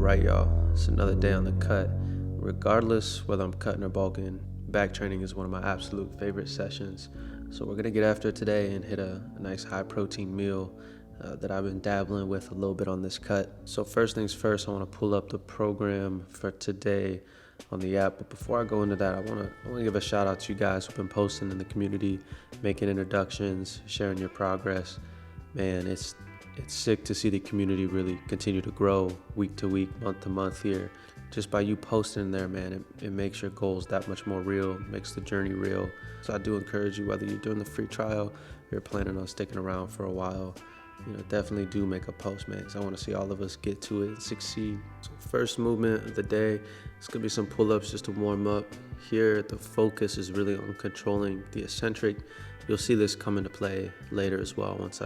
right, y'all. It's another day on the cut. Regardless whether I'm cutting or bulking, back training is one of my absolute favorite sessions. So we're gonna get after it today and hit a nice high protein meal that I've been dabbling with a little bit on this cut. So first things first, I wanna pull up the program for today on the app. But before I go into that, I wanna give a shout out to you guys who've been posting in the community, making introductions, sharing your progress. Man, it's sick to see the community really continue to grow week to week, month to month here. Just by you posting there, man, it makes your goals that much more real, makes the journey real. So I do encourage you, whether you're doing the free trial or you're planning on sticking around for a while, definitely do make a post, man, because I want to see all of us get to it and succeed. So first movement of the day, it's going to be some pull-ups just to warm up. Here, the focus is really on controlling the eccentric. You'll see this come into play later as well once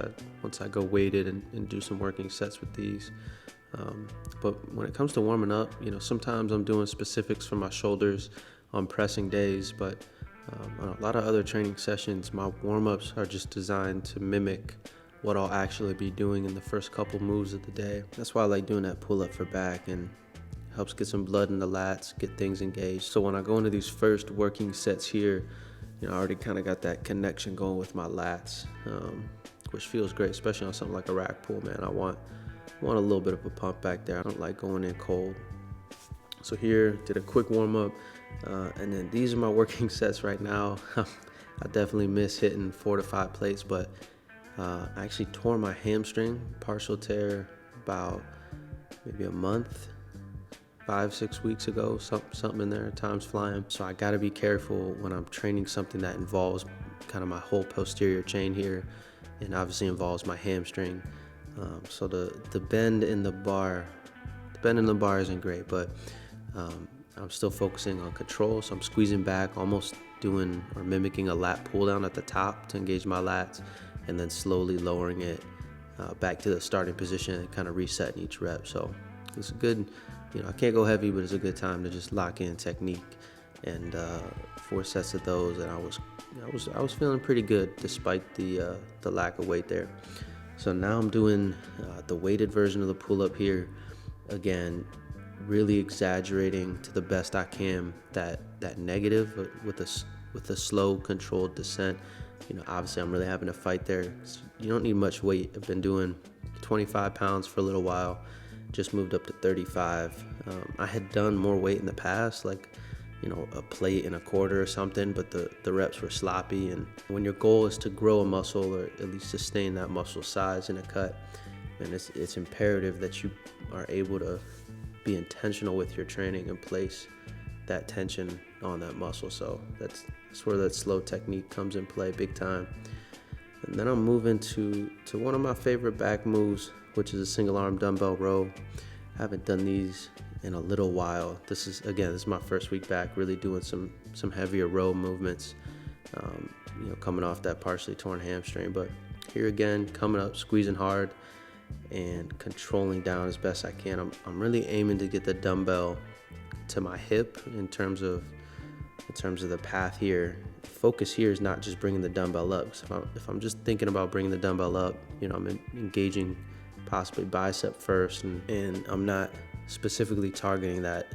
I go weighted and do some working sets with these. But when it comes to warming up, sometimes I'm doing specifics for my shoulders on pressing days, but on a lot of other training sessions, my warm-ups are just designed to mimic what I'll actually be doing in the first couple moves of the day. That's why I like doing that pull-up for back, and helps get some blood in the lats, get things engaged. So when I go into these first working sets here, I already kind of got that connection going with my lats, which feels great, especially on something like a rack pull, man. I want a little bit of a pump back there. I don't like going in cold. So here, did a quick warm up, and then these are my working sets right now. I definitely miss hitting 4 to 5 plates, but I actually tore my hamstring, partial tear, about maybe a month, 5-6 weeks ago, something in there. Time's flying. So I gotta be careful when I'm training something that involves kind of my whole posterior chain here, and obviously involves my hamstring. So the bend in the bar isn't great, but I'm still focusing on control. So I'm squeezing back, almost doing or mimicking a lat pull down at the top to engage my lats, and then slowly lowering it back to the starting position and kind of resetting each rep. So it's a good, I can't go heavy, but it's a good time to just lock in technique. And 4 sets of those, and I was feeling pretty good despite the lack of weight there. So now I'm doing the weighted version of the pull-up here. Again, really exaggerating to the best I can that negative with a slow, controlled descent. Obviously I'm really having to fight there. You don't need much weight. I've been doing 25 pounds for a little while. Just moved up to 35. I had done more weight in the past, like a plate and a quarter or something, but the reps were sloppy. And when your goal is to grow a muscle, or at least sustain that muscle size in a cut, and it's imperative that you are able to be intentional with your training and place that tension on that muscle. So that's where that slow technique comes in play big time. And then I'm moving to one of my favorite back moves, which is a single arm dumbbell row. I haven't done these in a little while. This is my first week back, really doing some heavier row movements, coming off that partially torn hamstring. But here again, coming up, squeezing hard and controlling down as best I can. I'm really aiming to get the dumbbell to my hip in terms of the path here. Focus here is not just bringing the dumbbell up. So if I'm just thinking about bringing the dumbbell up, I'm engaging possibly bicep first, and I'm not specifically targeting that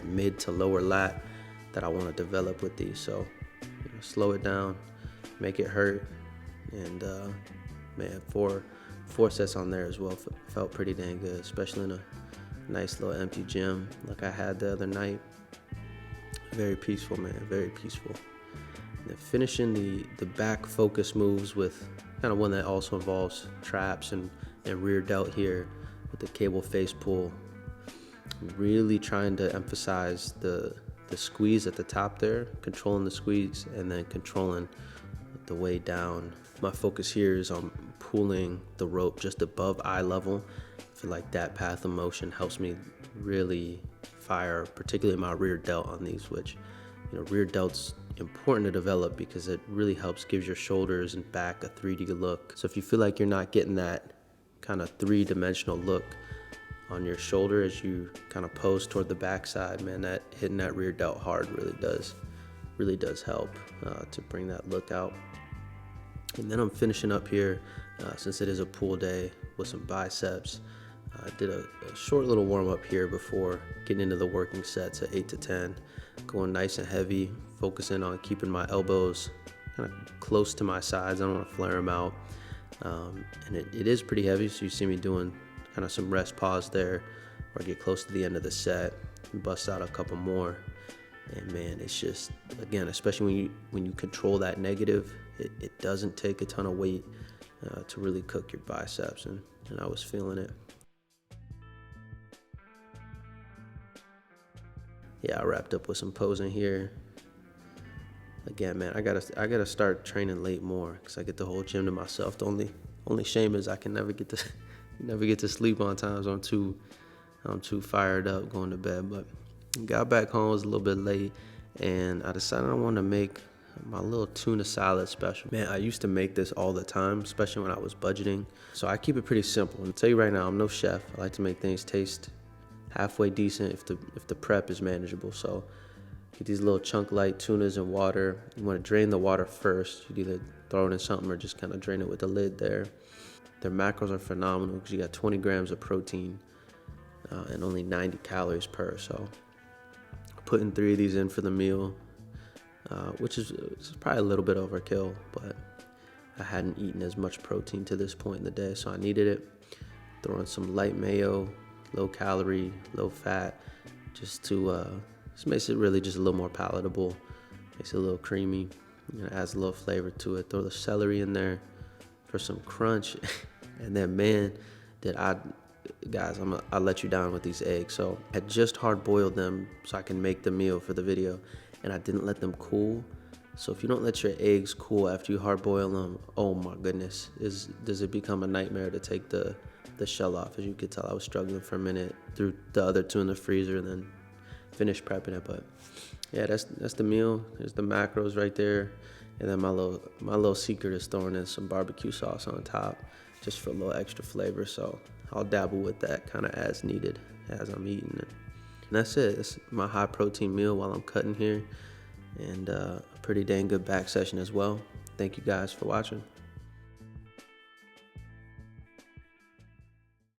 mid to lower lat that I want to develop with these. So slow it down, make it hurt, and man, four sets on there as well felt pretty dang good, especially in a nice little empty gym like I had the other night. Very peaceful, man, very peaceful. And then finishing the back focus moves with kind of one that also involves traps and rear delt here with the cable face pull. Really trying to emphasize the squeeze at the top there, controlling the squeeze and then controlling the way down. My focus here is on pulling the rope just above eye level. I feel like that path of motion helps me really fire, particularly my rear delt on these, which rear delt's important to develop because it really gives your shoulders and back a 3D look. So if you feel like you're not getting that kind of 3-dimensional look on your shoulder as you kind of pose toward the backside, man, that hitting that rear delt hard really does help to bring that look out. And then I'm finishing up here since it is a pull day with some biceps. I did a short little warm up here before getting into the working sets at 8 to 10, going nice and heavy, focusing on keeping my elbows kind of close to my sides. I don't want to flare them out. And it is pretty heavy, so you see me doing kind of some rest pause there where I get close to the end of the set and bust out a couple more. And man, it's just, again, especially when you control that negative, it doesn't take a ton of weight to really cook your biceps, and I was feeling it. Yeah, I wrapped up with some posing here. Again, man, I gotta start training late more because I get the whole gym to myself. The only shame is I can never get to sleep on times. I'm too fired up going to bed. But got back home, it was a little bit late, and I decided I wanted to make my little tuna salad special. Man, I used to make this all the time, especially when I was budgeting. So I keep it pretty simple. I'll tell you right now, I'm no chef. I like to make things taste halfway decent if the prep is manageable. So get these little chunk light tunas in water. You want to drain the water first. You'd either throw it in something or just kind of drain it with the lid there. Their macros are phenomenal because you got 20 grams of protein and only 90 calories per. So putting 3 of these in for the meal, which is probably a little bit overkill, but I hadn't eaten as much protein to this point in the day, so I needed it. Throw in some light mayo, low calorie, low fat, just makes it really just a little more palatable, makes it a little creamy, adds a little flavor to it. Throw the celery in there for some crunch, and then man, guys, I'll let you down with these eggs. So I had just hard boiled them so I can make the meal for the video, and I didn't let them cool. So if you don't let your eggs cool after you hard boil them, oh my goodness, does it become a nightmare to take the shell off. As you could tell, I was struggling for a minute, threw the other 2 in the freezer and then finished prepping it. But yeah, that's the meal. There's the macros right there, and then my little secret is throwing in some barbecue sauce on top just for a little extra flavor. So I'll dabble with that kind of as needed as I'm eating it. And that's it. It's my high protein meal while I'm cutting here, and a pretty dang good back session as well. Thank you guys for watching.